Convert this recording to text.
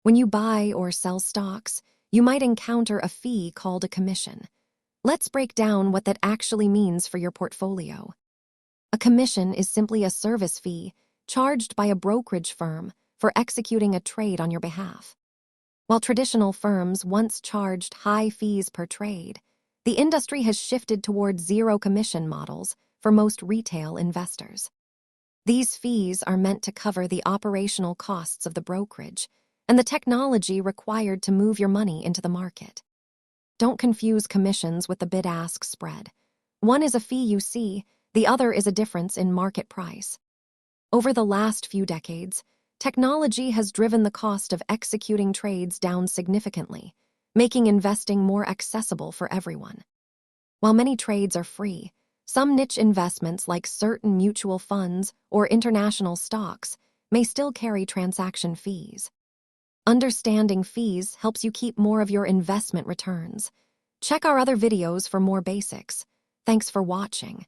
When you buy or sell stocks, you might encounter a fee called a commission. Let's break down what that actually means for your portfolio. A commission is simply a service fee charged by a brokerage firm for executing a trade on your behalf. While traditional firms once charged high fees per trade, the industry has shifted toward zero commission models for most retail investors. These fees are meant to cover the operational costs of the brokerage and the technology required to move your money into the market. Don't confuse commissions with the bid-ask spread. One is a fee you see, the other is a difference in market price. Over the last few decades, technology has driven the cost of executing trades down significantly, making investing more accessible for everyone. While many trades are free, some niche investments like certain mutual funds or international stocks may still carry transaction fees. Understanding fees helps you keep more of your investment returns. Check our other videos for more basics. Thanks for watching.